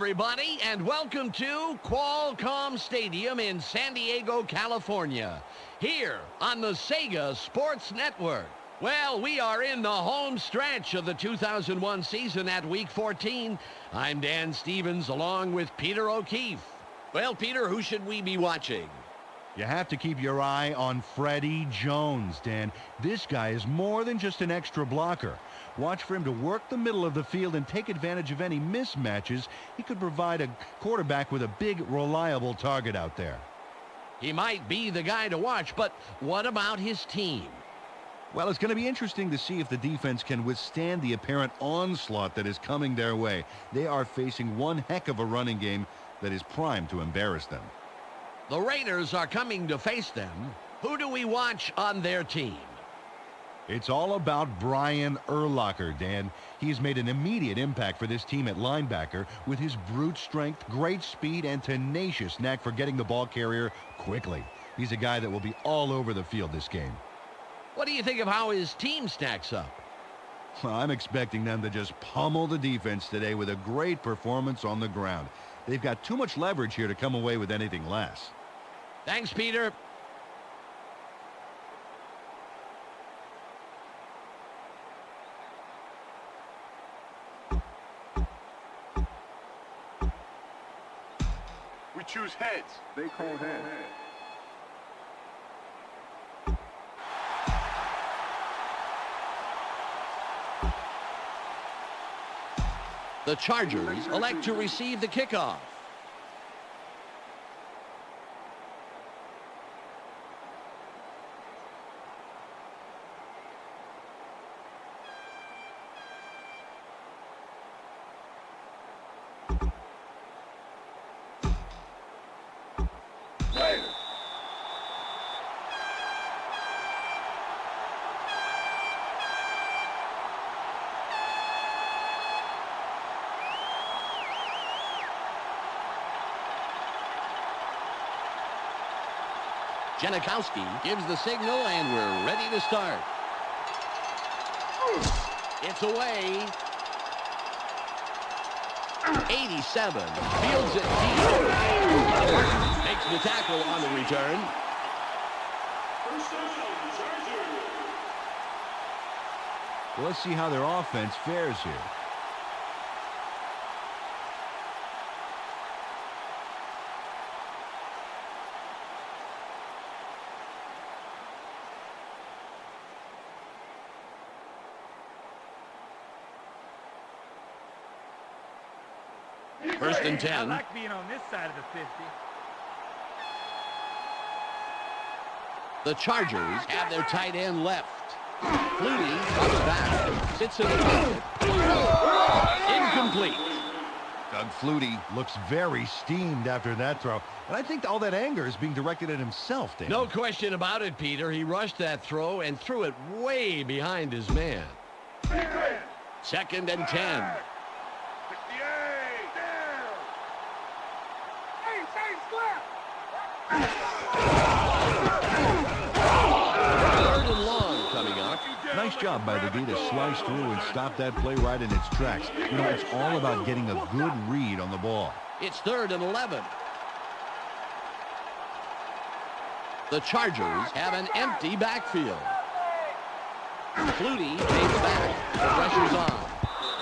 everybody, and welcome to Qualcomm Stadium in San Diego, California, here on the Sega Sports Network. Well, we are in the home stretch of the 2001 season at Week 14. I'm Dan Stevens along with Peter O'Keefe. Well, Peter, who should we be watching? You have to keep your eye on Freddie Jones, Dan. This guy is more than just an extra blocker. Watch for him to work the middle of the field and take advantage of any mismatches. He could provide a quarterback with a big, reliable target out there. He might be the guy to watch, but what about his team? Well, it's going to be interesting to see if the defense can withstand the apparent onslaught that is coming their way. They are facing one heck of a running game that is primed to embarrass them. The Raiders are coming to face them. Who do we watch on their team? It's all about Brian Urlacher, Dan. He's made an immediate impact for this team at linebacker with his brute strength, great speed, and tenacious knack for getting the ball carrier quickly. He's a guy that will be all over the field this game. What do you think of how his team stacks up? Well, I'm expecting them to just pummel the defense today with a great performance on the ground. They've got too much leverage here to come away with anything less. Thanks, Peter. We choose heads. They call heads. The Chargers elect to receive the kickoff. Janikowski gives the signal, and we're ready to start. It's away. 87. Fields it deep. Makes the tackle on the return. Well, let's see how their offense fares here. First and 10. I like being on this side of the 50. The Chargers have their tight end left. Flutie comes back, sits in the pocket. Incomplete. Doug Flutie looks very steamed after that throw. And I think all that anger is being directed at himself, Dan. No question about it, Peter. He rushed that throw and threw it way behind his man. Second and 10. Third and long coming up. Nice job by the D to slice through and stop that play right in its tracks. You know, it's all about getting a good read on the ball. It's third and 11. The Chargers have an empty backfield. Flutie takes back. The pressure's on.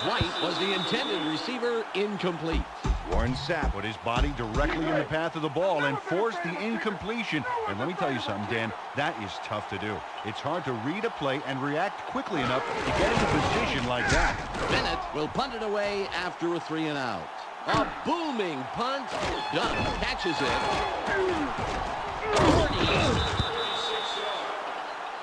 White was the intended receiver, incomplete. Warren Sapp put his body directly in the path of the ball and forced the incompletion. And let me tell you something, Dan, that is tough to do. It's hard to read a play and react quickly enough to get into position like that. Bennett will punt it away after a 3 and out. A booming punt. Dunn catches it. 40.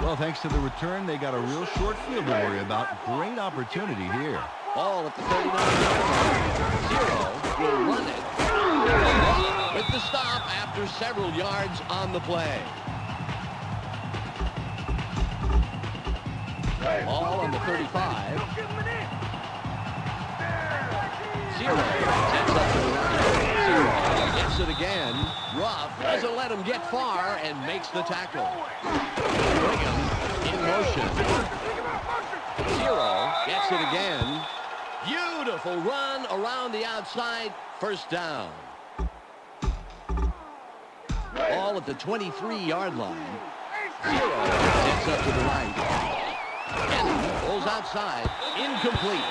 Well, thanks to the return, they got a real short field to worry about. Great opportunity here. Ball at the 39-yard line. Zero will run it. With the stop after several yards on the play. Ball on the 35. Zero sets up to the right. Zero gets it again. Ruff doesn't let him get far and makes the tackle. Brigham in motion. Zero gets it again. Beautiful run around the outside. First down. Ball at the 23-yard line. 0. Gets up to the right. Gannon pulls outside. Incomplete.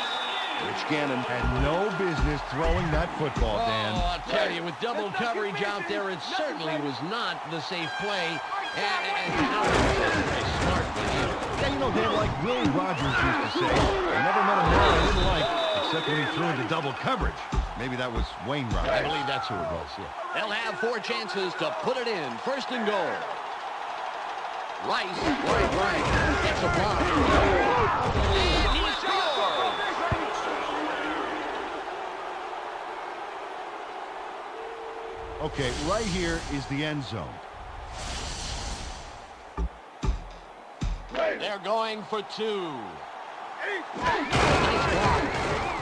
Rich Gannon had no business throwing that football, Dan. Oh, I'll tell you, with double coverage out there, it certainly was not the safe play. And Howard was a smart one either. Yeah, you know, Dan, like Willie Rogers used to say, I never met a man I didn't like, except when he threw into double coverage. Maybe that was Wayne Rogers. I believe that's who it was, yeah. They'll have 4 chances to put it in. First and goal. Rice, right, gets a block. And he scores! Okay, right here is the end zone. They're going for 2. Nice block.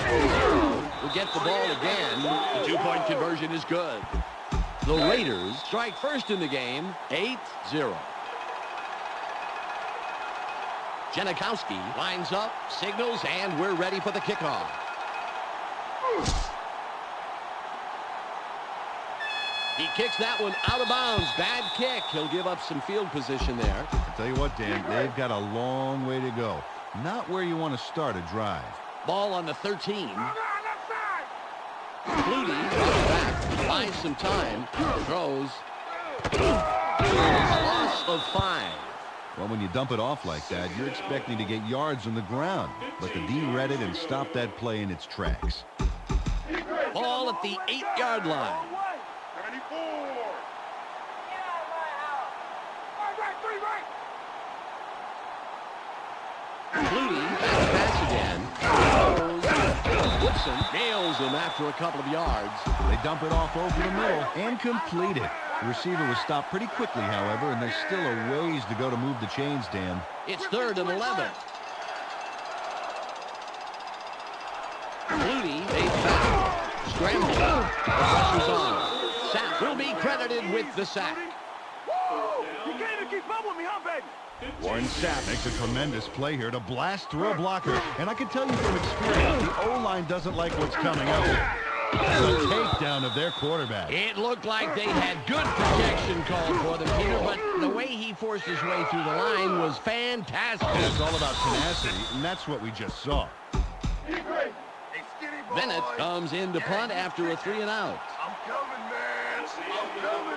0 will get the ball again. The 2-point conversion is good. The Raiders strike first in the game, 8-0. Janikowski lines up, signals, and we're ready for the kickoff. He kicks that one out of bounds. Bad kick. He'll give up some field position there. I'll tell you what, Dan, they've got a long way to go. Not where you want to start a drive. Ball on the 13. Flutie goes back, buys some time, throws. Loss of 5. Well, when you dump it off like that, you're expecting to get yards on the ground. But the D read it and stopped that play in its tracks. Ball at the 8-yard line. 94. Flutie back to pass again. Woodson nails him after a couple of yards. They dump it off over the middle and complete it. The receiver was stopped pretty quickly, however, and there's still a ways to go to move the chains, Dan. It's 3rd and 11. Flutie takes back. Scramble. Pressure's on. Sapp will be credited with the sack. You can't even keep up with me, huh, baby? Warren Sapp makes a tremendous play here to blast through a blocker. And I can tell you from experience, the O-line doesn't like what's coming up. The takedown of their quarterback. It looked like they had good protection called for them, Peter, but the way he forced his way through the line was fantastic. It's all about tenacity, and that's what we just saw. Bennett comes in to punt after a 3-and-out. I'm coming, man. I'm coming.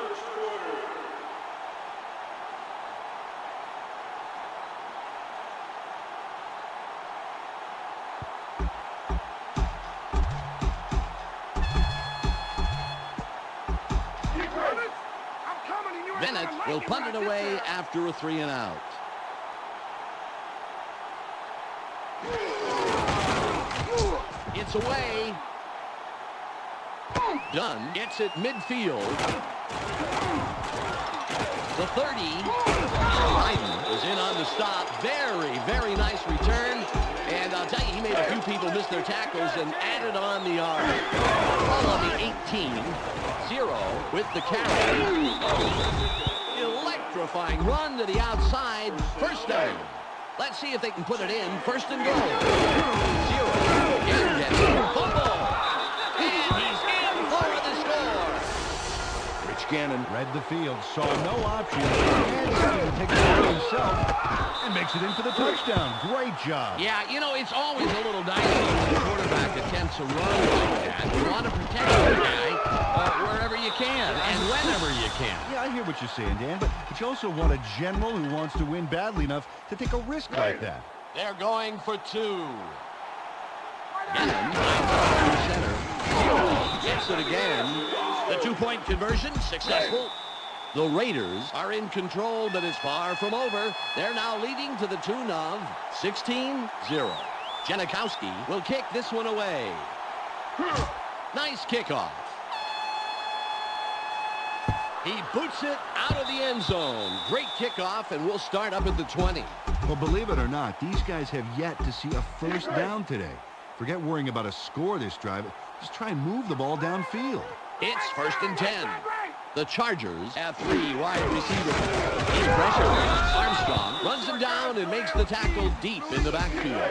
Bennett will punt it away after a 3-and-out. It's away. Dunn gets it midfield. The 30. Biden is in on the stop. Very, very nice return. And I'll tell you, he made a few people miss their tackles and added on the yard. Ball on the 18. 0 with the carry. Electrifying run to the outside. First down. Let's see if they can put it in. First and goal. 0. Again gets it. Fumble. And he's in for the score. Rich Gannon read the field, saw no option, and decided to take the ball himself, and makes it in for the touchdown. Great job. Yeah, you know, it's always a little dicey when the quarterback attempts a run like that. You want to protect the guy wherever you can and whenever you can. Yeah, I hear what you're saying, Dan, but you also want a general who wants to win badly enough to take a risk like that. They're going for 2. Gannon lines center. 0 gets it again. The 2-point conversion successful. The Raiders are in control, but it's far from over. They're now leading to the tune of 16-0. Janikowski will kick this one away. Nice kickoff. He boots it out of the end zone. Great kickoff, and we'll start up at the 20. Well, believe it or not, these guys have yet to see a first down today. Forget worrying about a score this drive. Just try and move the ball downfield. It's 1st and 10. The Chargers have 3 wide receivers. In pressure, Armstrong runs him down and makes the tackle deep in the backfield.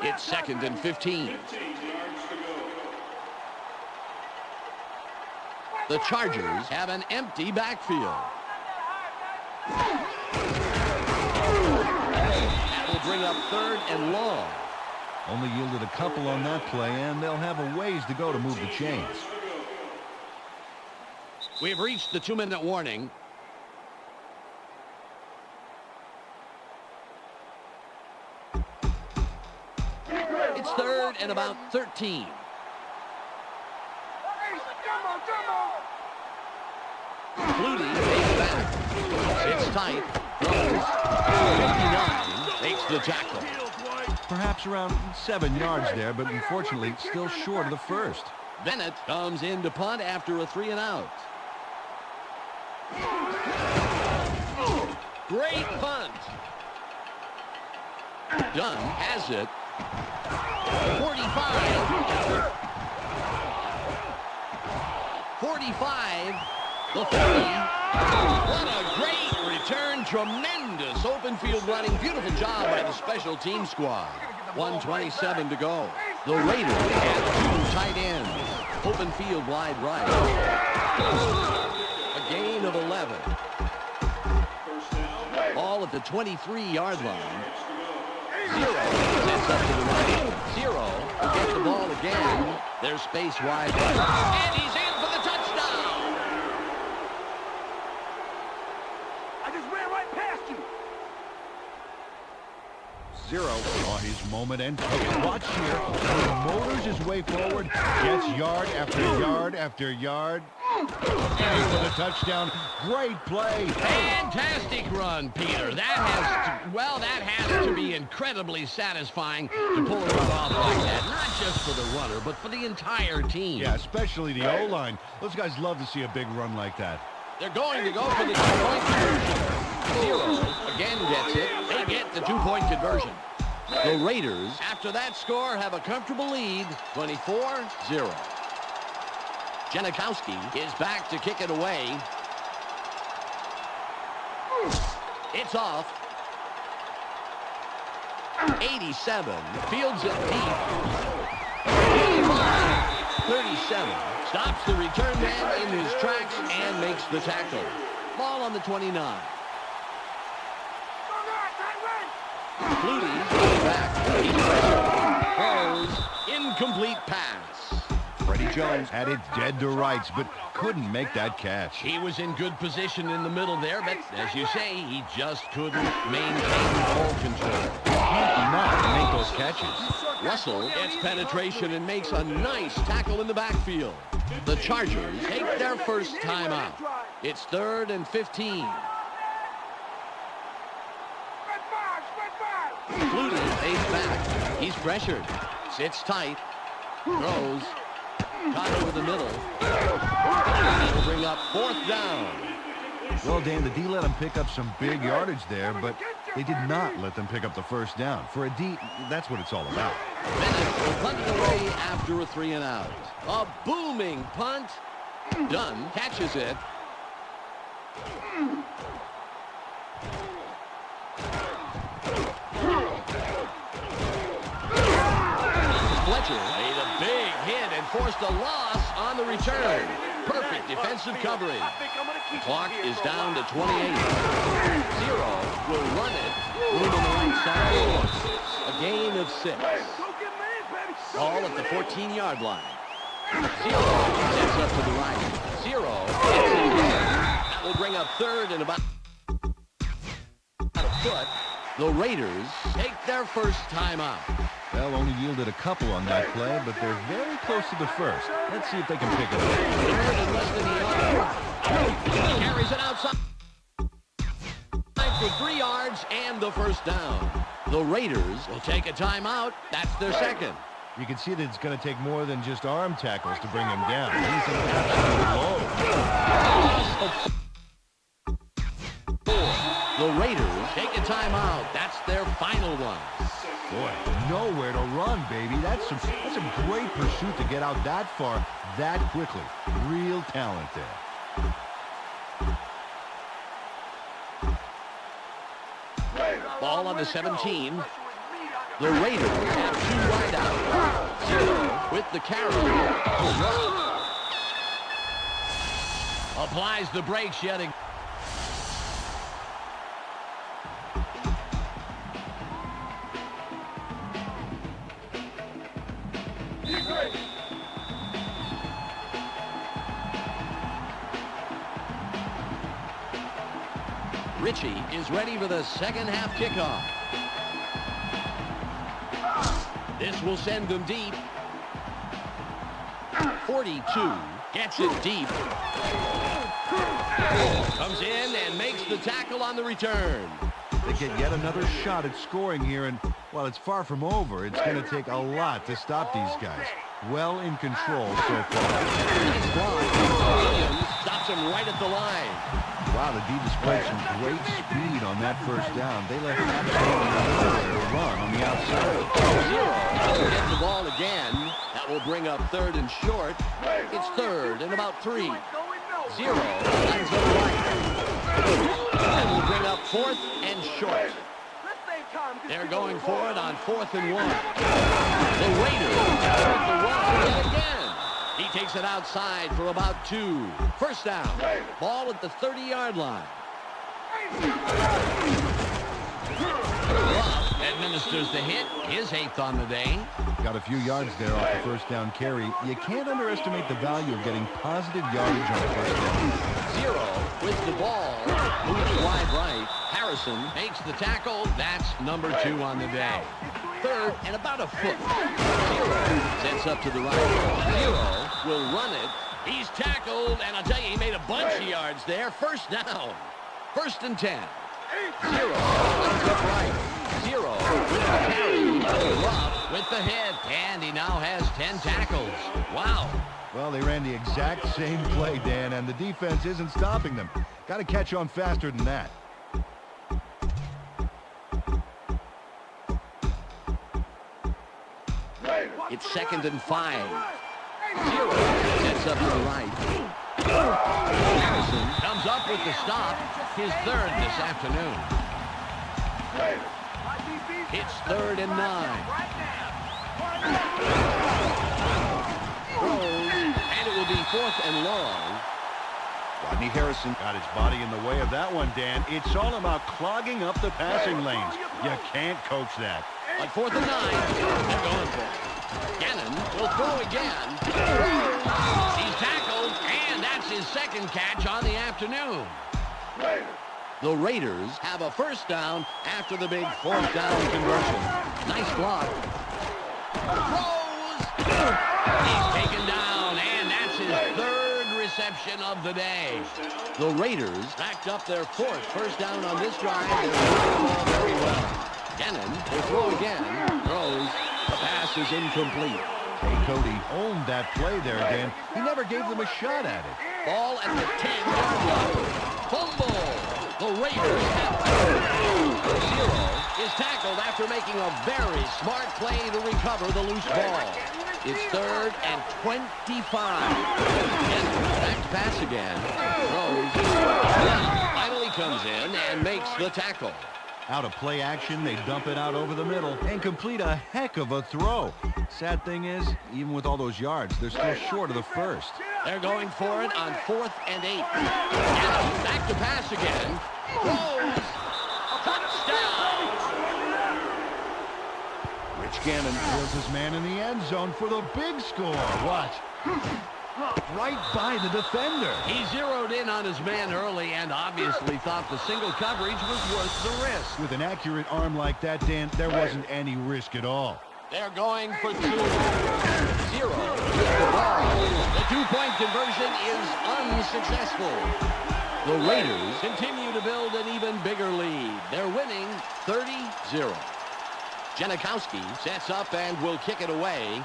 It's 2nd and 15. The Chargers have an empty backfield. That will bring up 3rd and long. Only yielded a couple on that play, and they'll have a ways to go to move the chains. We've reached the 2-minute warning. It's 3rd and about 13. Flutie takes back. It's tight. Throws. 59 makes the tackle. Perhaps around 7 yards there, but unfortunately still short of the first. Bennett comes in to punt after a 3 and out. Great punt. Dunn has it. 45. 45. The 40. What a great return. Tremendous open field running. Beautiful job by the special team squad. 1:27 to go. The Raiders have 2 tight ends. Open field wide right. A gain of 11. Ball at the 23-yard line. 0 sets up to the right. 0 will get the ball again. There's space wide right. And he's in for the touchdown. I just ran right past you. 0 saw his moment and took it. Watch here. He motors his way forward, gets yard after yard after yard. And for the touchdown. Great play. Fantastic run, Peter. That has to be incredibly satisfying to pull a run off like that. Not just for the runner, but for the entire team. Yeah, especially the O-line. Those guys love to see a big run like that. They're going to go for the 2-point conversion. 0 again gets it. They get the 2-point conversion. The Raiders, after that score, have a comfortable lead, 24-0. Janikowski is back to kick it away. It's off. 87. Fields it deep. 37. Stops the return man in his tracks and makes the tackle. Ball on the 29. Flutie goes back. He's pressure. Throws. Incomplete pass. Freddie Jones had it dead to rights, but couldn't make that catch. He was in good position in the middle there, but as you say, he just couldn't maintain ball control. Can't not make those catches. Russell gets penetration and makes a nice tackle in the backfield. The Chargers take their first time out. It's 3rd and 15. Flutie stays back. He's pressured. Sits tight. Throws. Caught over the middle. He'll bring up 4th down. Well, Dan, the D let them pick up some big yardage there, but they did not let them pick up the first down. For a D, that's what it's all about. Bennett will punt it away after a 3 and out. A booming punt. Dunn catches it. Fletcher made a big hit and forced a loss on the return. Perfect defensive coverage. Clock is down to 28. 0 will run it. Room on the right side. A gain of 6. Ball at the 14-yard line. 0 sets up to the right. 0 gets it again. That will bring up 3rd and about a foot. The Raiders take their first time out. Well, only yielded a couple on that play, but they're very close to the first. Let's see if they can pick it up. 3rd and less than a yard. Carries it outside for 3 yards and the first down. The Raiders will take a timeout. That's their second. You can see that it's going to take more than just arm tackles to bring him down. He's an absolute low. The Raiders take a timeout. That's their final one. Boy, nowhere to run, baby. That's a great pursuit to get out that far that quickly. Real talent there. Ball on the 17. The Raiders have 2 wide out. 0 with the carry. Applies the brakes yet again. Richie is ready for the second half kickoff. This will send them deep. 42 gets it deep. Comes in and makes the tackle on the return. They get yet another shot at scoring here, and while it's far from over, it's going to take a lot to stop these guys. Well in control so far. Nice block. Williams stops him right at the line. Wow, the D displayed some great speed on that first down. They left absolutely nowhere to run on the outside. Zero. Get the ball again. That will bring up third and short. It's third and about 3. Zero. Lines to the right. That will bring up fourth and short. They're going for it on 4th and 1. The Raiders with the run yet again. He takes it outside for about 2. First down. Ball at the 30-yard line. Love administers the hit. His 8th on the day. Got a few yards there off the first down carry. You can't underestimate the value of getting positive yardage on first down. Zero with the ball. Moves wide right. Harrison makes the tackle. That's number 2 on the day. Third and about a foot. Zero sets up to the right. Zero will run it. He's tackled, and I'll tell you, he made a bunch of yards there. First down. 1st and 10. Zero lines up right. Zero with the carry. Love with the hit, and he now has 10 tackles. Wow. Well, they ran the exact same play, Dan, and the defense isn't stopping them. Got to catch on faster than that. It's 2nd and 5. Zero sets up to the right. Harrison comes up with the stop. His 3rd this afternoon. It's 3rd and 9. Throws, and it will be 4th and long. Rodney Harrison got his body in the way of that one, Dan. It's all about clogging up the passing lanes. You can't coach that. On 4th and 9, they're going for it. Gannon will throw again. He's tackled, and that's his 2nd catch on the afternoon. The Raiders have a first down after the big 4th down conversion. Nice block. Throws. He's taken down, and that's his 3rd reception of the day. The Raiders backed up their 4th first down on this drive. They're moving the ball very well. Gannon will throw again. Throws. The pass is incomplete. Hey, Cody owned that play there, Dan. He never gave them a shot at it. Ball at the 10-yard line. Fumble. The Raiders have it. Zero is tackled after making a very smart play to recover the loose ball. It's 3rd and 25. Back to pass again. Throws. Finally comes in and makes the tackle. Out of play action, they dump it out over the middle and complete a heck of a throw. Sad thing is, even with all those yards, they're still short of the 1st. They're going for it on 4th and 8. Gannon back to pass again. Throws. Touchdown. Rich Gannon drills his man in the end zone for the big score. Watch. Right by the defender. He zeroed in on his man early and obviously thought the single coverage was worth the risk. With an accurate arm like that, Dan, there wasn't any risk at all. They're going for 2. Zero with the ball. The 2-point conversion is unsuccessful. The Raiders continue to build an even bigger lead. They're winning 30-0. Janikowski sets up and will kick it away.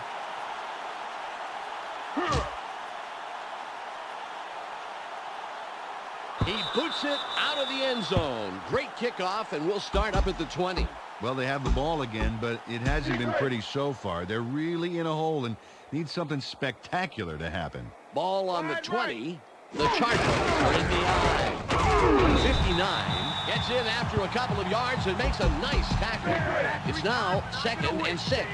He boots it out of the end zone. Great kickoff, and we'll start up at the 20. Well, they have the ball again, but it hasn't been pretty so far. They're really in a hole and need something spectacular to happen. Ball on the 20. The Chargers are in the eye. 59 gets in after a couple of yards and makes a nice tackle. It's now 2nd and 6.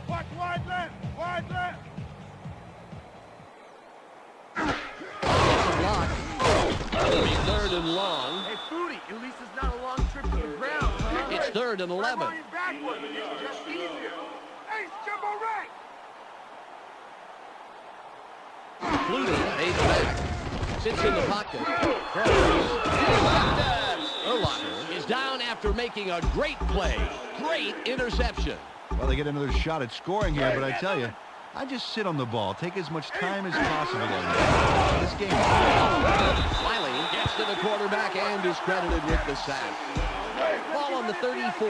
Watch wide left. Wide left. 3rd and 11. Going backward. It's just easier. Ace Jumbo Ray. Flutie pays back. Sits in the pocket. Throws. Urlacher is down after making a great play. Great interception. Well, they get another shot at scoring here, but I tell you, I just sit on the ball, take as much time as possible on it. This game. Wiley gets to the quarterback and is credited with the sack. Ball on the 34.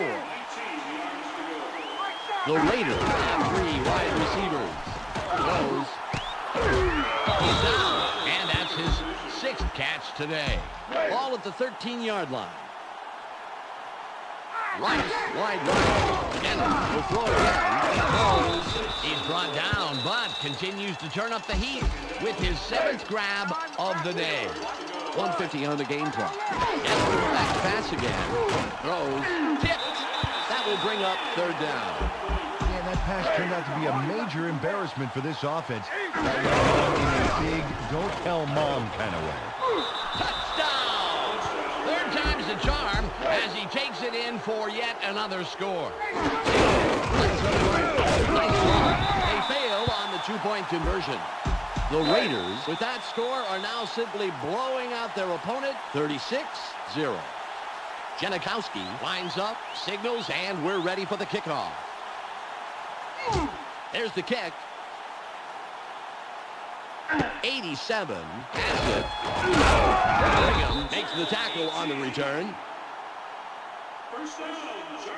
The Raiders have 3 wide receivers. Throws. He's down, and that's his 6th catch today. Ball at the 13-yard line. Rice, wide right. Dennis will throw again. Throws. He's brought down, but continues to turn up the heat with his 7th grab of the day. 1:50 on the game clock. Dennis back to pass again. Throws. Tipped. That will bring up 3rd down. Yeah, that pass turned out to be a major embarrassment for this offense. In a big, don't tell mom kind of way. Touchdown! 3rd time's the charm as he takes it in for yet another score. Nice run. They fail on the 2-point conversion. The Raiders, with that score, are now simply blowing out their opponent 36-0. Janikowski lines up, signals, and we're ready for the kickoff. There's the kick. 87 has it. Brigham makes the tackle on the return.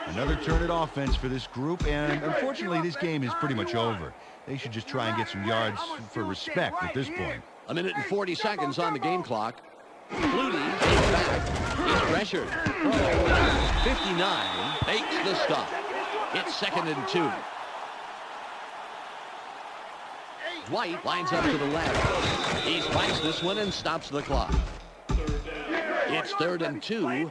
Another turn at offense for this group, and unfortunately this game is pretty much over. They should just try and get some yards for respect at this point. 1 minute and 40 seconds on the game clock. Flutie is back. He's pressured. 59 makes the stop. It's 2nd and 2. White lines up to the left. He spikes this one and stops the clock. It's 3rd and 2.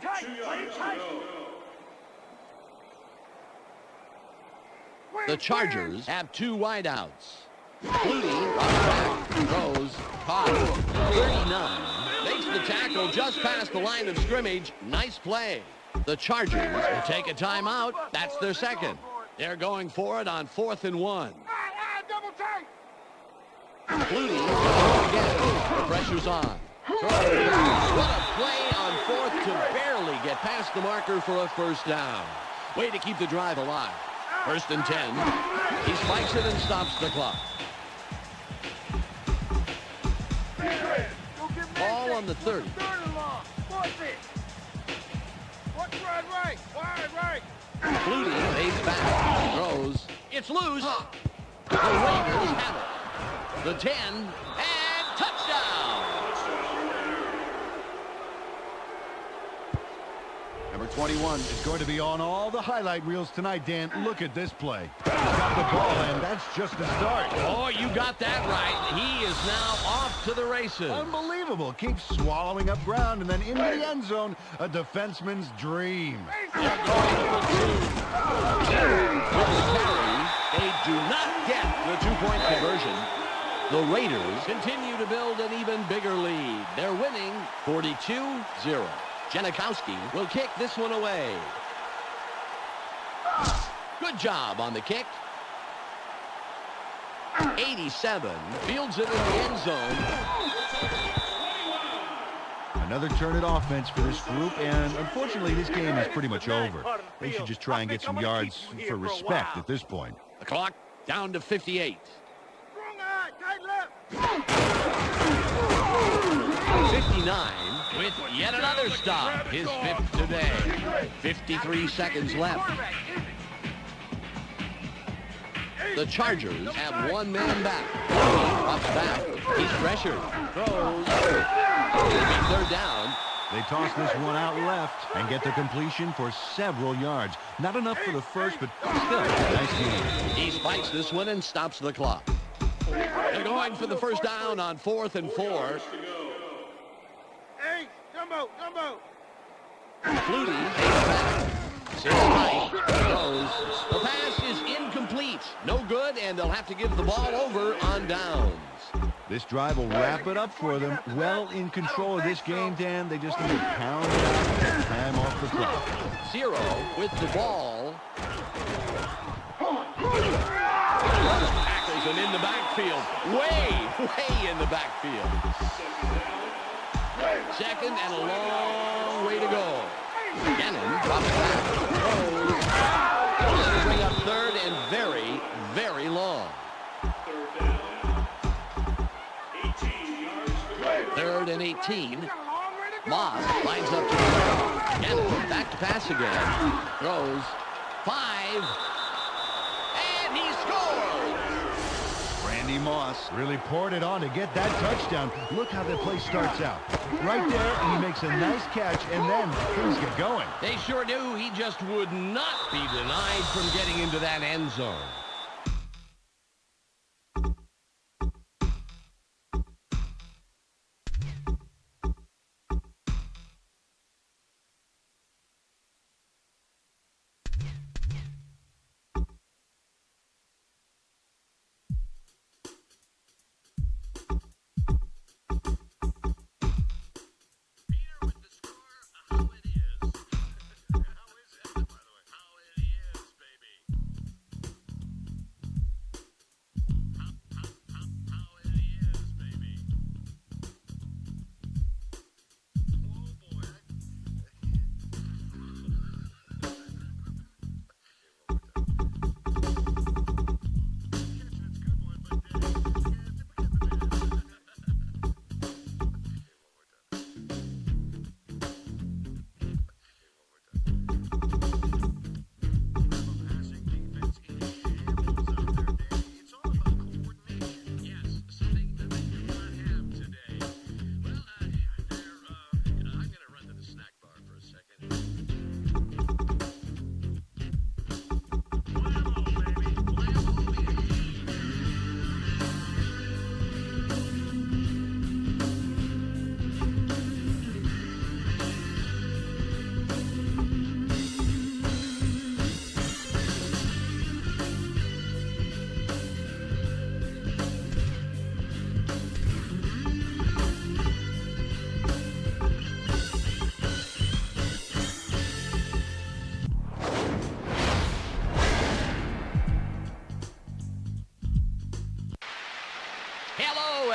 The Chargers have 2 wideouts. Flutie runs back, throws, caught. 39 makes the tackle just past the line of scrimmage. Nice play. The Chargers will take a timeout. That's their 2nd. They're going for it on 4th and 1. Double take. Flutie again. The pressure's on. What a play on 4th to barely get past the marker for a 1st down. Way to keep the drive alive. 1st and 10. He spikes it and stops the clock. Ball on the 30. Flutie lays back. Throws. It's loose. The Raiders have it. The 10. And touchdown. Number 21 is going to be on all the highlight reels tonight, Dan. Look at this play. He's got the ball, and that's just the start. Oh, you got that right. He is now off to the races. Unbelievable. Keeps swallowing up ground, and then into the end zone, a defenseman's dream. They're going with the carry. They do not get the 2-point conversion. The Raiders continue to build an even bigger lead. They're winning 42-0. Janikowski will kick this one away. Good job on the kick. 87 fields it in the end zone. Another turn at offense for this group, and unfortunately this game is pretty much over. They should just try and get some yards for respect at this point. The clock down to 58. 59 with yet another stop, his 5th today. 53 seconds left. The Chargers have 1 man back. Drops back. He's pressured. Throws. 3rd down. They toss this one out left and get the completion for several yards. Not enough for the 1st, but still, nice game. He spikes this one and stops the clock. They're going for the 1st down on 4th and 4. Hey, Jumbo. Flutie takes back. Sits tight. Throws. The pass is incomplete. No good, and they'll have to give the ball over on downs. This drive will wrap it up for them. Well in control of this game, Dan. They just need to pound out time off the clock. 0 with the ball. Tackles him in the backfield. Way in the backfield. Second and a long way to go. Gannon drops back. Throws. That'll bring up third and very, very long. Third and 18. Moss lines up to the throw. Gannon back to pass again. Throws. 5. And he scores! Randy Moss really poured it on to get that touchdown. Look how the play starts out. Right there, and he makes a nice catch, and then things get going. They sure do. He just would not be denied from getting into that end zone.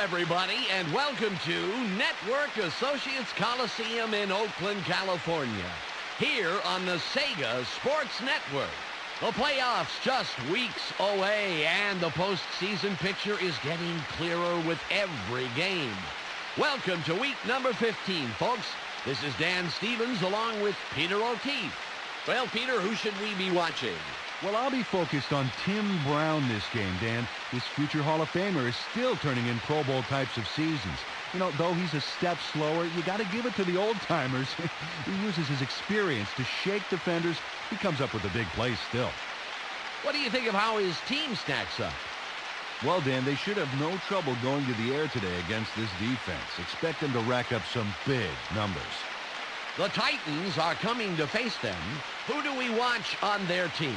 Everybody, and welcome to Network Associates Coliseum in Oakland, California, here on the Sega Sports Network. The playoffs just weeks away, and the postseason picture is getting clearer with every game. Welcome to week number 15, folks. This is Dan Stevens along with Peter O'Keefe. Well, Peter, who should we be watching? Well, I'll be focused on Tim Brown this game, Dan. This future Hall of Famer is still turning in Pro Bowl types of seasons. You know, though he's a step slower, you got to give it to the old-timers. He uses his experience to shake defenders. He comes up with the big plays still. What do you think of how his team stacks up? Well, Dan, they should have no trouble going to the air today against this defense. Expect them to rack up some big numbers. The Titans are coming to face them. Who do we watch on their team?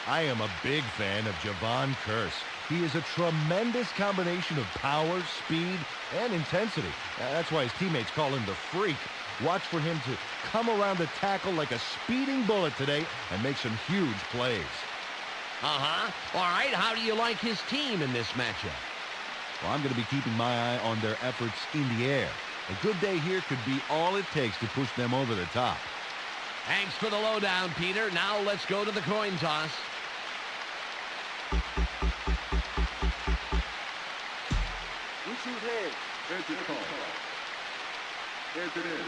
I am a big fan of Javon Curse. He is a tremendous combination of power, speed, and intensity. That's why his teammates call him the Freak. Watch for him to come around the tackle like a speeding bullet today and make some huge plays. All right, how do you like his team in this matchup? Well, I'm going to be keeping my eye on their efforts in the air. A good day here could be all it takes to push them over the top. Thanks for the lowdown, Peter. Now let's go to the coin toss. We choose heads. Heads is called. Heads it is.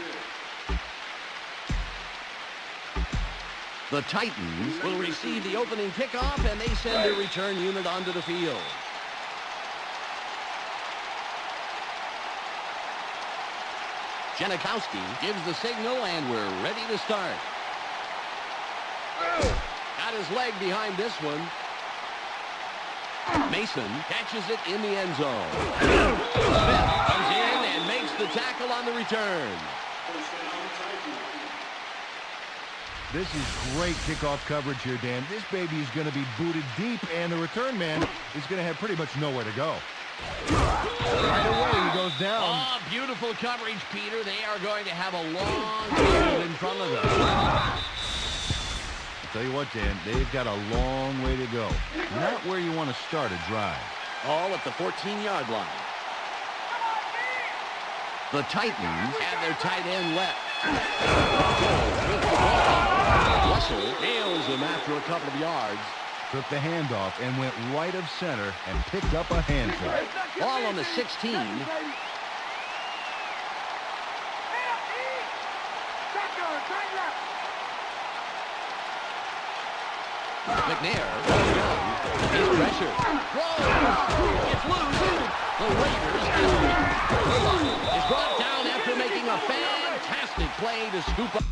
The Titans will receive the opening kickoff, and they send their return unit onto the field. Janikowski gives the signal, and we're ready to start. Got his leg behind this one. Mason catches it in the end zone. Smith comes in and makes the tackle on the return. This is great kickoff coverage here, Dan. This baby is going to be booted deep, and the return man is going to have pretty much nowhere to go. Right away, he goes down. Oh, beautiful coverage, Peter. They are going to have a long field in front of them. I'll tell you what, Dan, they've got a long way to go. Not where you want to start a drive. All at the 14-yard line. The Titans have their tight end left. Russell nails him after a couple of yards. Took the handoff and went right of center and picked up a handful. Ball on the 16. McNair. He's pressured. Throws. It's loose. The Raiders have it. Is brought down after making a fantastic play to scoop up.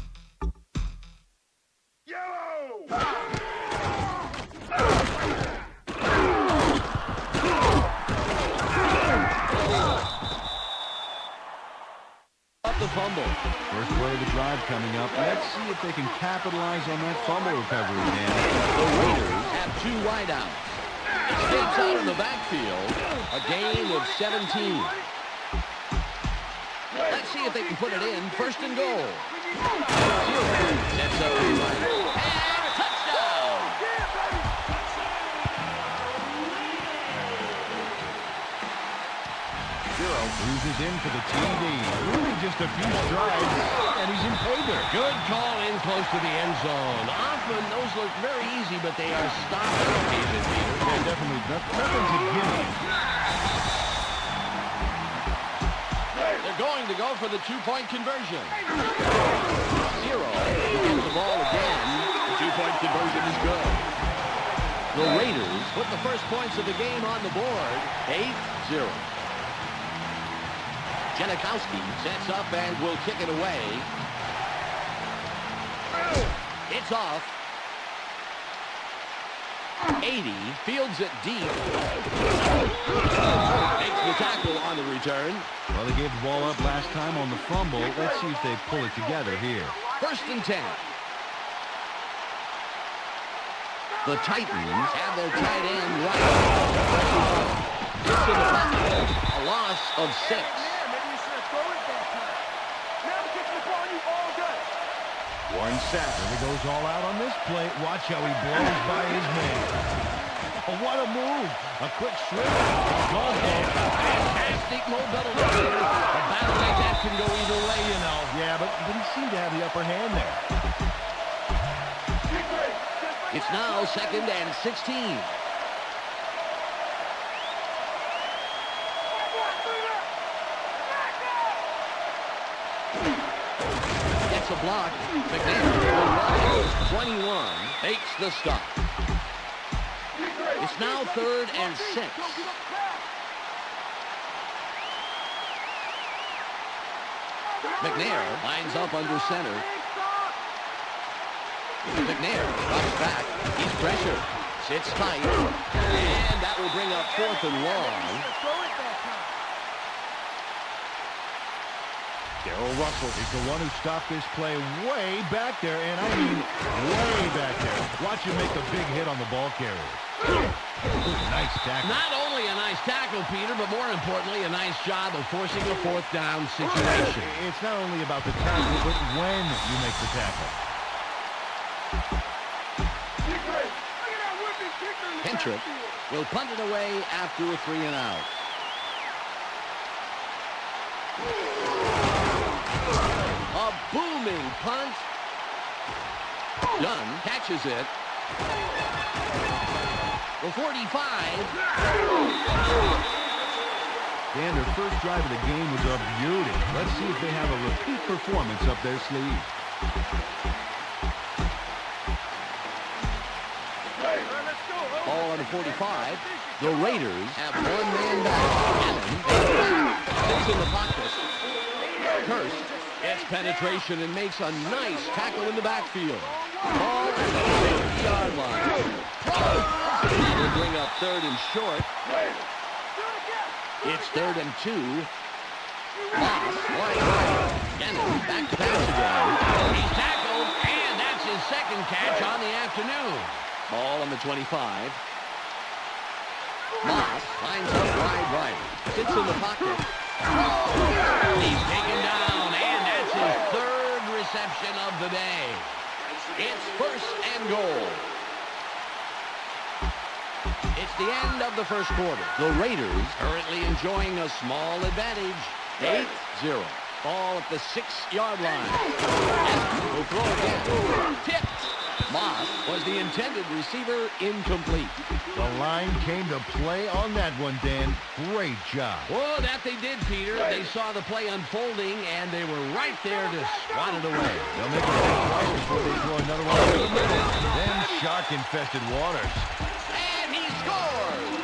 The fumble. First play of the drive coming up. Let's see if they can capitalize on that fumble recovery, Dan. The Raiders have two wideouts. Escapes out in the backfield. A gain of 17. Let's see if they can put it in. First and goal. Sets up the right. And touchdown! Cruises in for the TD. Really just a few strides, and he's in pay dirt. Good call in close to the end zone. Often those look very easy, but they are stopped on occasion, Peter. Yeah, definitely. Nothing's a gimme. They're going to go for the two-point conversion. Zero. He gets the ball again. The two-point conversion is good. The Raiders put the first points of the game on the board. 8-0. Janikowski sets up and will kick it away. It's off. 80, fields it deep. Makes the tackle on the return. Well, they gave the ball up last time on the fumble. Let's see if they pull it together here. First and 10. The Titans have their tight end right. It's in the pocket. A loss of 6. One set. There he goes all out on this play. Watch how he blows by his man. Oh, what a move. A quick switch. Fantastic mobility. A battle like that can go either way, you know. Yeah, but he seemed to have the upper hand there. It's now 2nd and 16. A block. McNair, 21, makes the stop. It's now 3rd and 6. McNair lines up under center. McNair drops back. He's pressured. Sits tight. And that will bring up 4th and long. Darrell Russell is the one who stopped this play way back there, and I mean way back there. Watch him make a big hit on the ball carrier. Nice tackle. Not only a nice tackle, Peter, but more importantly, a nice job of forcing a 4th down situation. It's not only about the tackle, but when you make the tackle. Hentrip will punt it away after a 3 and out. A booming punt. Dunn catches it. The 45. Dan, their first drive of the game was a beauty. Let's see if they have a repeat performance up their sleeve. Ball on the 45. The Raiders have one man back. Sits in the pocket. Hurst gets penetration and makes a nice tackle in the backfield. Ball at the 50-yard line. That will bring up 3rd and short. It's 3rd and 2. Moss, wide right. Gannon back to pass again. He's tackled, and that's his 2nd catch on the afternoon. Ball on the 25. Moss lines up wide right. Sits in the pocket. He's taken down, and that's his third reception of the day. It's first and goal. It's the end of the first quarter. The Raiders currently enjoying a small advantage. 8-0. Ball at the 6-yard line. Will throw again. Tipped. Moss was the intended receiver, incomplete. The line came to play on that one, Dan. Great job. Oh, that they did, Peter. They saw the play unfolding, and they were right there to swat it away. They'll make it twice before they throw another one over the middle. Then shark-infested waters. And he scores!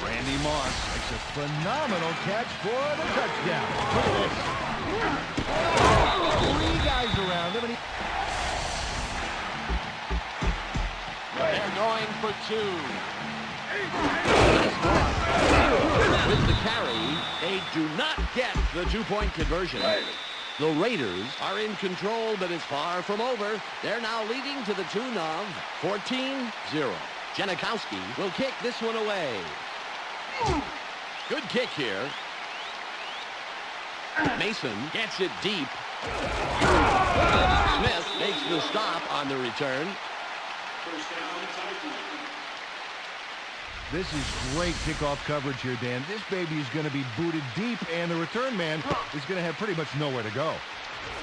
Randy Moss makes a phenomenal catch for the touchdown. Look at this. Three guys around him, and they're going for two. With the carry, they do not get the two-point conversion. The Raiders are in control, but it's far from over. They're now leading to the tune of 14-0. Janikowski will kick this one away. Good kick here. Mason gets it deep. Smith makes the stop on the return. this is great kickoff coverage here, Dan. This baby is going to be booted deep, and the return man is going to have pretty much nowhere to go.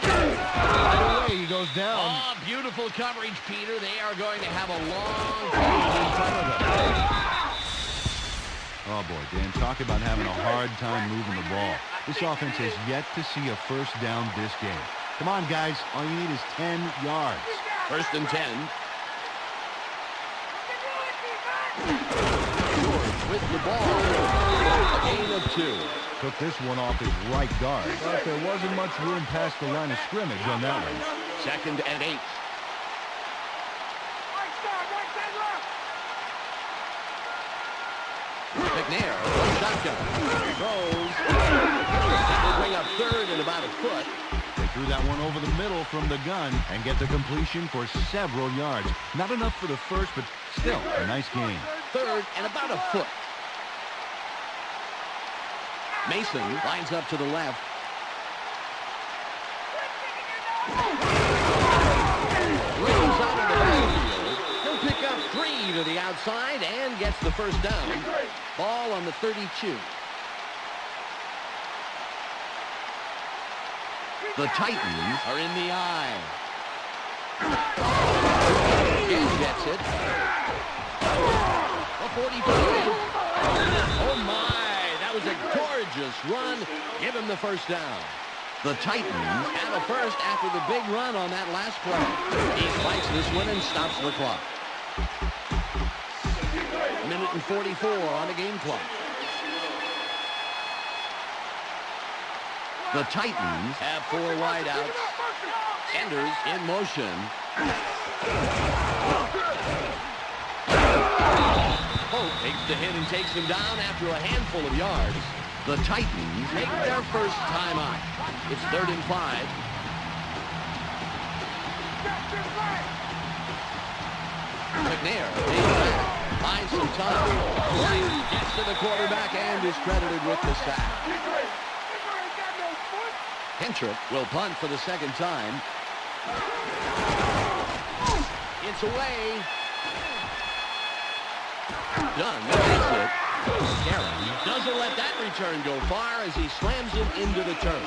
Right away, he goes down. Oh, beautiful coverage, Peter. They are going to have a long field in front of them. Oh, boy, Dan, talk about having a hard time moving the ball. This offense has yet to see a first down this game. Come on, guys. All you need is 10 yards. First and 10. With the ball, a gain of 2. Took this one off his right guard, but there wasn't much room past the line of scrimmage on that one. Second and 8. McNair, shotgun, throws. That will bring up third and about a foot. They threw that one over the middle from the gun and get the completion for several yards. Not enough for the first, but still a nice gain. Third and about a foot. Mason lines up to the left. Rings out of the backfield. He'll pick up 3 to the outside and gets the first down. Ball on the 32. The Titans are in the eye. Again gets it. The 45. Oh my, that was a gorgeous run. Give him the first down. The Titans have a first after the big run on that last play. He spikes this one and stops the clock. Minute and 44 on the game clock. The Titans have 4 wideouts. Sanders in motion. Pope takes the hit and takes him down after a handful of yards. The Titans make their first timeout. It's 3rd and 5. McNair takes back, finds some time. Gets to the quarterback and is credited with the sack. Hentrip will punt for the second time. It's away. Dunn makes it. Garrett doesn't let that return go far as he slams it into the turf.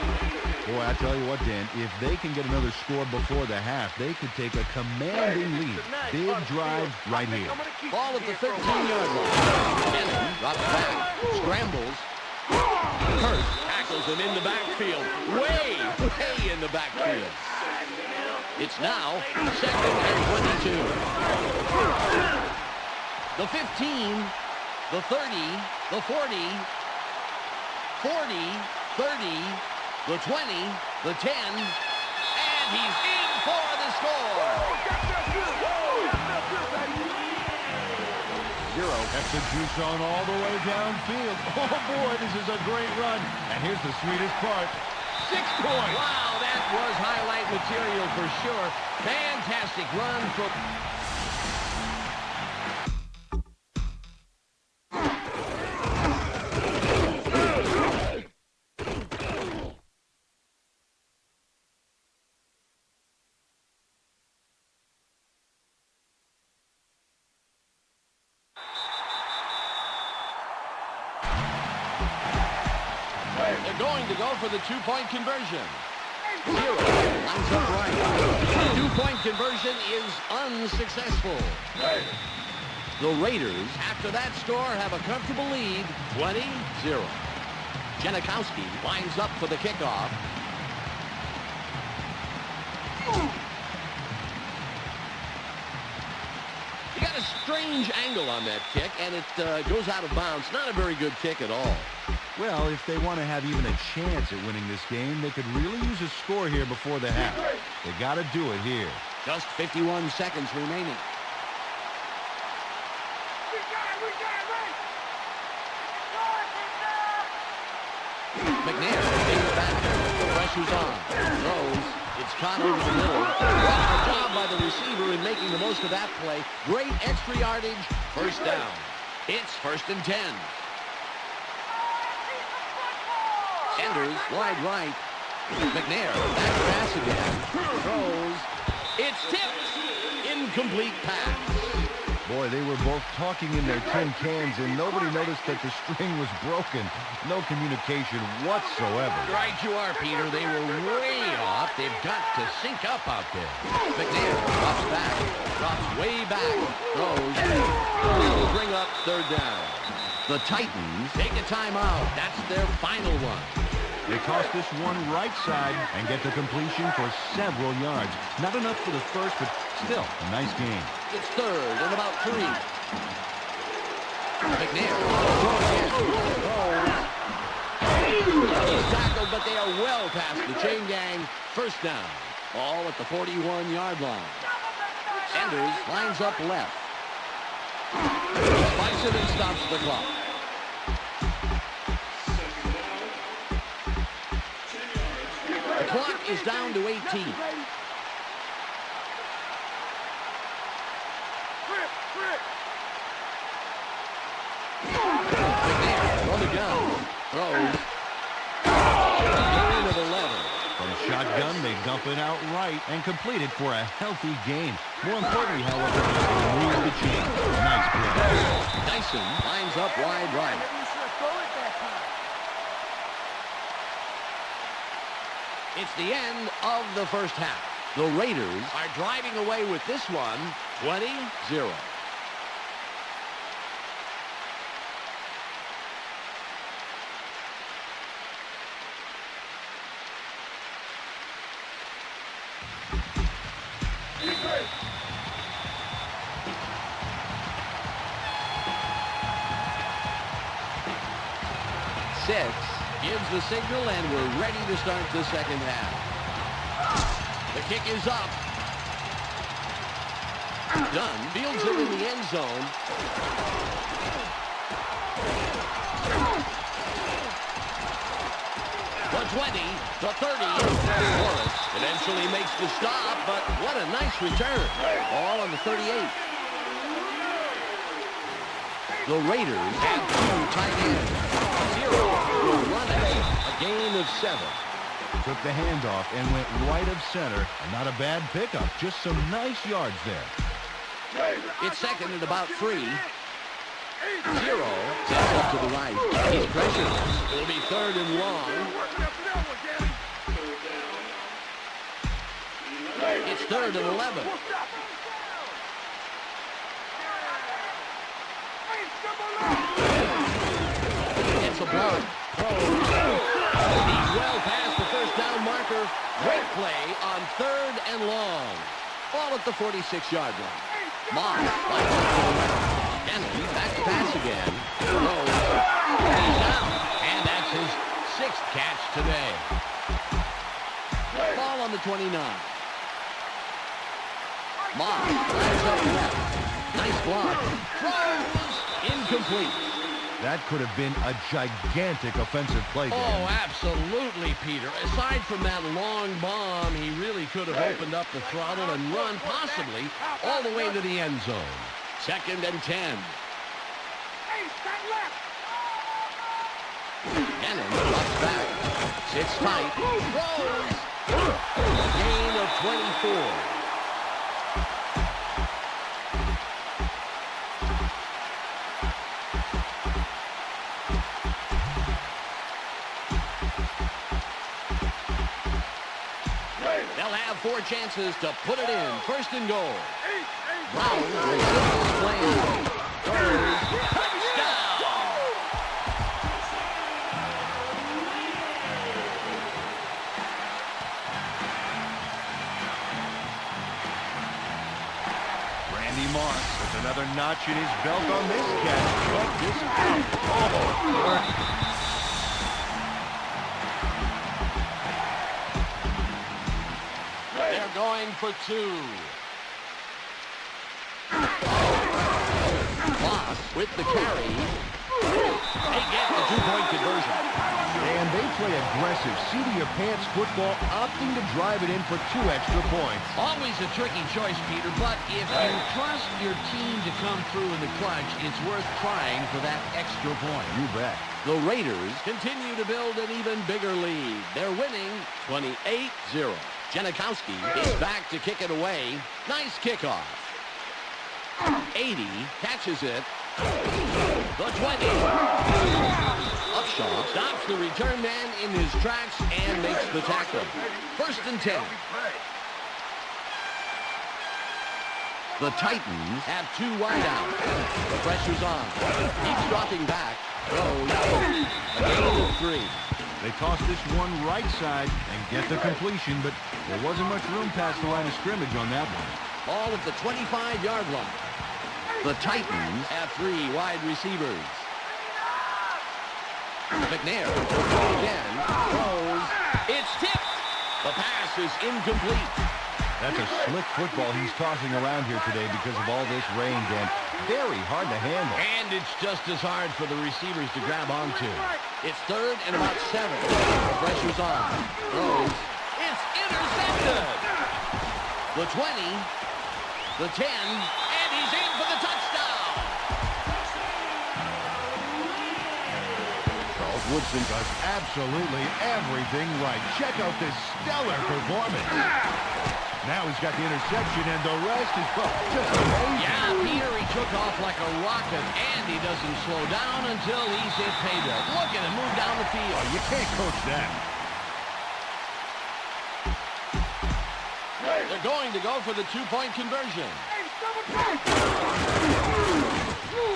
Boy, I tell you what, Dan, if they can get another score before the half, they could take a commanding lead. Big drive right here. Ball at the 13-yard line. Cannon drops back, scrambles. Hurst tackles him in the backfield. Way in the backfield. It's now 2nd and 22. The 15, the 30, the 40, 40, 30, the 20, the 10, and he's in for the score. Kept the juice on all the way downfield. Oh, boy, this is a great run. And here's the sweetest part. 6 points. Wow, that was highlight material for sure. Fantastic run from... They're going to go for the two-point conversion. Zero lines up right. Two-point conversion is unsuccessful. The Raiders, after that score, have a comfortable lead, 20-0. Janikowski lines up for the kickoff. He got a strange angle on that kick, and it goes out of bounds. Not a very good kick at all. Well, if they want to have even a chance at winning this game, they could really use a score here before the half. They got to do it here. Just 51 seconds remaining. McNair takes back. The pressure's on. Throws. It's caught over the middle. What a job by the receiver in making the most of that play. Great extra yardage. First down. It's 1st and 10. Sanders wide right. McNair back pass again. Throws. It's tipped. Incomplete pass. Boy, they were both talking in their tin cans, and nobody noticed that the string was broken. No communication whatsoever. Right you are, Peter. They were way off. They've got to sync up out there. McNair drops back. Drops way back. Throws. Will bring up 3rd down. The Titans take a timeout. That's their final one. They toss this one right side and get the completion for several yards. Not enough for the first, but still a nice game. It's 3rd and about 3. McNair. He's tackled, but they are well past the chain gang. First down. All at the 41-yard line. Sanders lines up left. Spikes it and stops the clock. The clock is down to 18. McNair on the gun. Throws. Gain of 11. From shotgun, they dump it out right and complete it for a healthy gain. More importantly, however, they move the chain. Nice play. Dyson lines up wide right. It's the end of the first half. The Raiders are driving away with this one, 20-0. Six gives the signal, and we're ready to start the second half. The kick is up. Dunn fields it in the end zone. The 20, the 30. Morris eventually makes the stop, but what a nice return. All on the 38. The Raiders have 2 tight ends. 0 will run it. A gain of 7. Took the handoff and went right of center. And not a bad pickup. Just some nice yards there. It's 2nd and about 3. 0 sets up to the right. He's pressured. It'll be 3rd and long. It's 3rd and 11. It's a block. He's well past the first down marker. Great play on 3rd and long. Ball at the 46-yard line. Moss lines up to the right. Denton back to pass again. Throws. He's down. And that's his 6th catch today. Ball on the 29. Moss lines up left. Nice block. Throws. Incomplete. That could have been a gigantic offensive play, Dan. Oh, absolutely, Peter. Aside from that long bomb, he really could have opened up the throttle and run possibly all the way to the end zone. 2nd and 10. Gannon drops back. Sits tight. Throws. Gain of 24. They'll have 4 chances to put it in. First and goal. Brown will sit this play. Touchdown! Randy Moss with another notch in his belt on this catch. Check this out. Oh, they're going for 2. Moss with the carry. They get the 2-point conversion. and they play aggressive, seat-of-your-pants football, opting to drive it in for 2 extra points. Always a tricky choice, Peter, but if you trust your team to come through in the clutch, it's worth trying for that extra point. You bet. The Raiders continue to build an even bigger lead. They're winning 28-0. Janikowski is back to kick it away. Nice kickoff. 80 catches it. The 20. Upshaw stops the return man in his tracks and makes the tackle. First and 10. The Titans have 2 wideouts. The pressure's on. Keeps dropping back. Throws. A gain of 3. They toss this one right side and get the completion, but there wasn't much room past the line of scrimmage on that one. Ball at the 25-yard line. The Titans have 3 wide receivers. McNair again throws. It's tipped. The pass is incomplete. That's a slick football he's tossing around here today because of all this rain, Dan. Very hard to handle. And it's just as hard for the receivers to grab onto. It's 3rd and about 7. The pressure's on. Throws. It's intercepted. The 20. The 10. And he's in for the touchdown. Charles Woodson does absolutely everything right. Check out this stellar performance. Now he's got the interception, and the rest is just amazing. Yeah, Peter, he took off like a rocket, and he doesn't slow down until he's hit pay dirt. Look at him move down the field. Oh, you can't coach that. They're going to go for the 2-point conversion.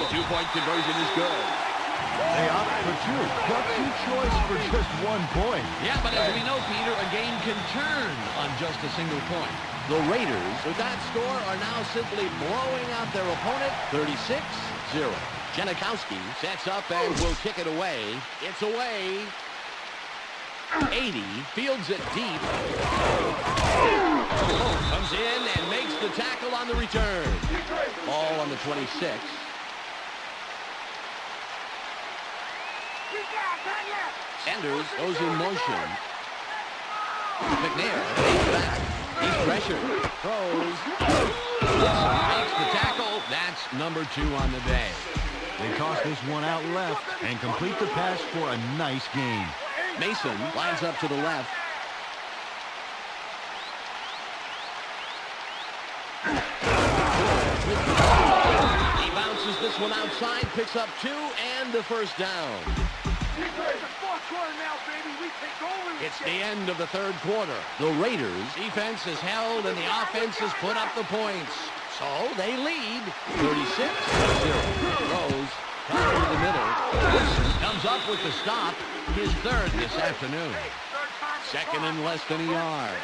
The 2-point conversion is good. They opt for 2. Gutsy choice for just 1 point. Yeah, but as we know, Peter, a game can turn on just a single point. The Raiders, with that score, are now simply blowing out their opponent 36-0. Janikowski sets up and will kick it away. It's away. 80 fields it deep. Comes in and makes the tackle on the return. Ball on the 26. Sanders goes in motion. McNair takes back. He's pressured. Throws. Makes the tackle. That's number 2 on the day. They toss this one out left and complete the pass for a nice gain. Mason lines up to the left. He bounces this one outside, picks up 2 and the first down. It's the end of the 3rd quarter. The Raiders' defense is held and the offense has put up the points. So they lead 36-0. Throws down to the middle. Wilson comes up with the stop. His 3rd this afternoon. 2nd and less than a yard.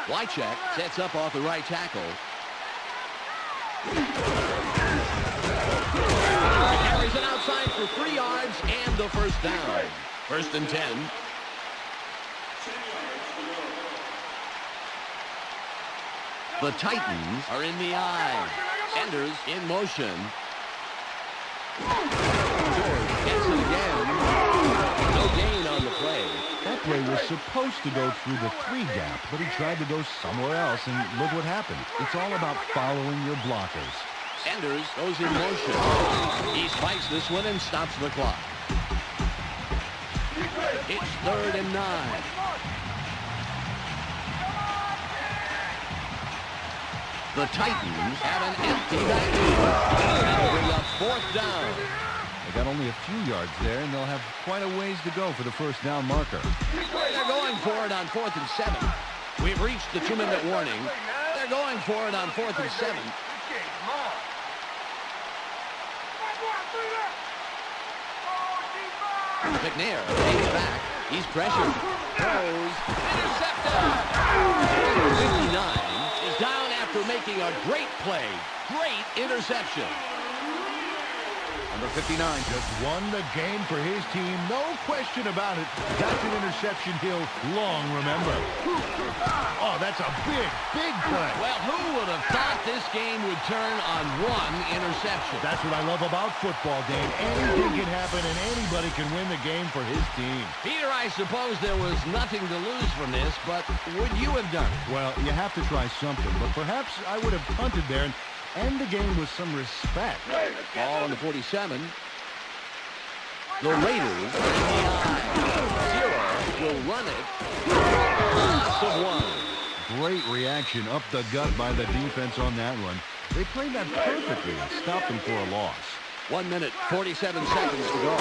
Wycheck sets up off the right tackle. Carries it outside for 3 yards and the first down. First and 10. The Titans are in the eye. Sanders in motion. George gets it again. No gain on the play. That play was supposed to go through the 3 gap, but he tried to go somewhere else, and look what happened. It's all about following your blockers. Sanders goes in motion. He spikes this one and stops the clock. It's 3rd and 9. The Titans have an empty backfield. That'll bring up 4th down. They got only a few yards there, and they'll have quite a ways to go for the first down marker. They're going for it on 4th and 7. We've reached the 2-minute warning. They're going for it on 4th and 7. McNair takes back. He's pressured. Throws. Intercepted. Number 59 is down after making a great play. Great interception. Number 59 just won the game for his team. No question about it. That's an interception he'll long remember. Oh, that's a big, big play. Well, who would have thought this game would turn on one interception? That's what I love about football, Dave. Anything can happen, and anybody can win the game for his team. Peter, I suppose there was nothing to lose from this, but would you have done it? Well, you have to try something, but perhaps I would have punted there and end the game with some respect. Ball on the 47. The Raiders in the eye. 0 will run it. Loss of 1. Great reaction up the gut by the defense on that one. They played that perfectly and stopped them for a loss. 1 minute, 47 seconds to go.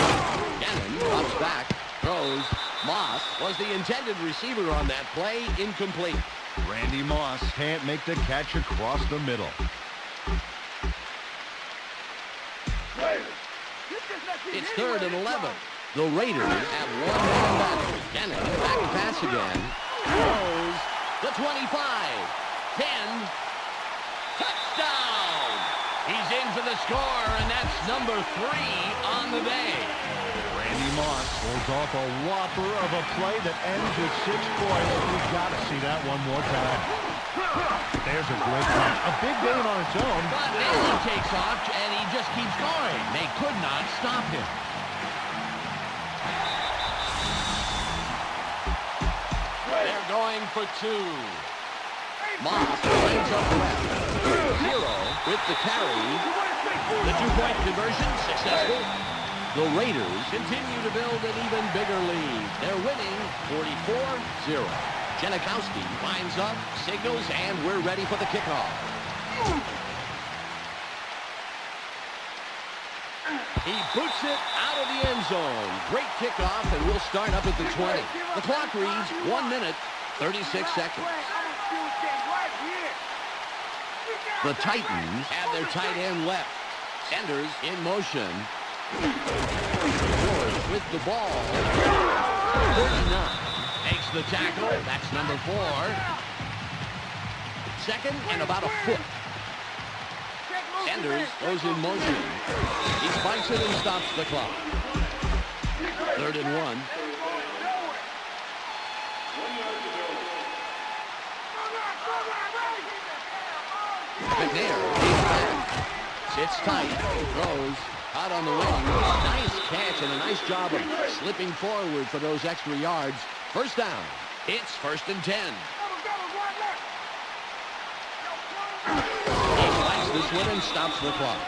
Gannon drops back, throws. Moss was the intended receiver on that play, incomplete. Randy Moss can't make the catch across the middle. It's 3rd and 11. The Raiders have one man back. Gannon back to pass again. Throws the 25. 10. Touchdown! He's in for the score, and that's number 3 on the day. Randy Moss pulls off a whopper of a play that ends with 6 points. You've got to see that one more time. There's a great catch. A big gain on its own. But then he takes off, and he just keeps going. They could not stop him. They're going for 2. Moss brings up left. 0 with the carry. The 2-point conversion successful. The Raiders continue to build an even bigger lead. They're winning 44-0. Janikowski lines up, signals, and we're ready for the kickoff. He boots it out of the end zone. Great kickoff, and we'll start up at the 20. The clock reads 1 minute, 36 seconds. The Titans have their tight end left. Sanders in motion. George with the ball. 39. Takes the tackle. That's number 4. 2nd and about a foot. Sanders goes in motion. He spikes it and stops the clock. 3rd and 1. McNair is back. Sits tight. Throws out on the wing. Nice catch and a nice job of slipping forward for those extra yards. First down. It's 1st and 10. He spikes this one and stops the clock.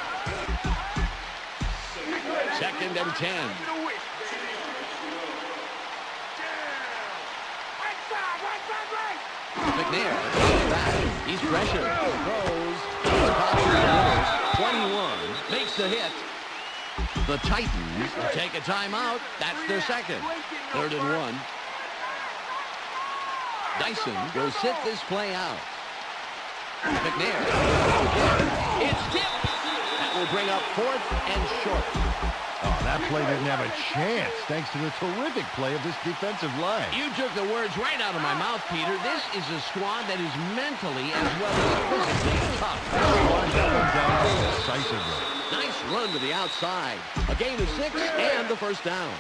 2nd and 10. McNair is back. He's pressured. Throws. 21. Makes the hit. The Titans take a timeout. That's their 2nd. 3rd and 1. Dyson will sit this play out. McNair. It's tipped. That will bring up 4th and short. Oh, that play didn't have a chance thanks to the terrific play of this defensive line. You took the words right out of my mouth, Peter. This is a squad that is mentally as well as physically tough. Line that one down decisively. Nice run to the outside. A gain of 6 and the first down.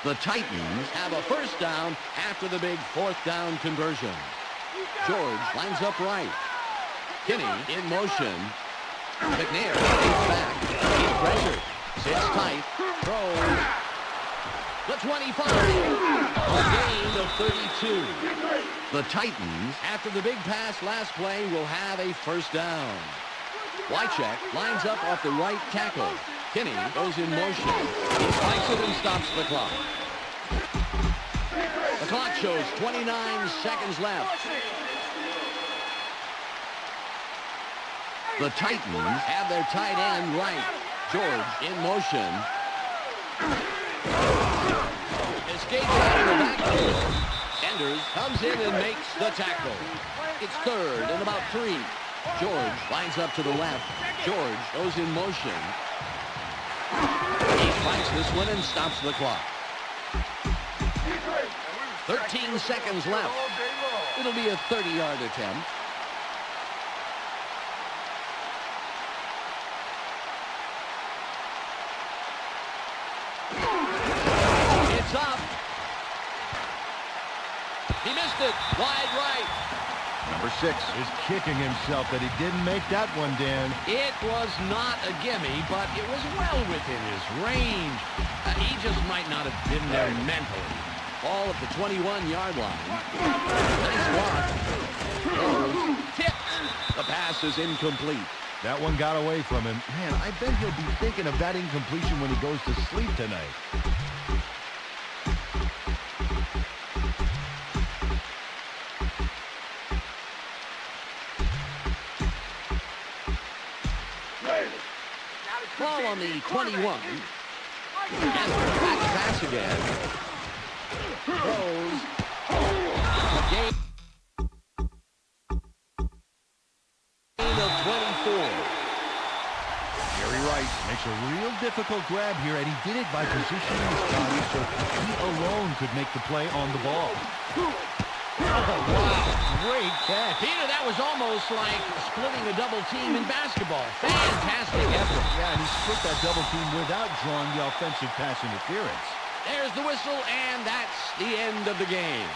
The Titans have a first down after the big 4th down conversion. George lines up right. Kinney in motion. McNair takes back. He's pressured. Sits tight. Throws. The 25. A gain of 32. The Titans, after the big pass last play, will have a first down. Wycheck lines up off the right tackle. Kinney goes in motion. He spikes it and stops the clock. The clock shows 29 seconds left. The Titans have their tight end right. George in motion. Escapes out of the backfield. Enders comes in and makes the tackle. It's third and about 3. George lines up to the left. George goes in motion. He spikes this one and stops the clock. 13 seconds left. It'll be a 30-yard attempt. It's up. He missed it. Wide right. Number 6 is kicking himself that he didn't make that one, Dan. It was not a gimme, but it was well within his range. He just might not have been there mentally. Ball at the 21-yard line. Nice block. Throws. Tipped. The pass is incomplete. That one got away from him. Man, I bet he'll be thinking of that incompletion when he goes to sleep tonight. Ball on the 21. And back to pass again. Throws. A gain of 24. Jerry Rice makes a real difficult grab here, and he did it by positioning his body so he alone could make the play on the ball. Oh, wow. Great catch. Peter, that was almost like splitting a double team in basketball. Fantastic effort. Yeah, and he split that double team without drawing the offensive pass interference. There's the whistle, and that's the end of the game.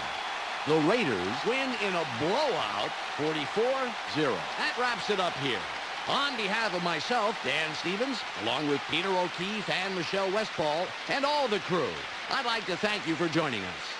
The Raiders win in a blowout, 44-0. That wraps it up here. On behalf of myself, Dan Stevens, along with Peter O'Keefe and Michelle Westphal, and all the crew, I'd like to thank you for joining us.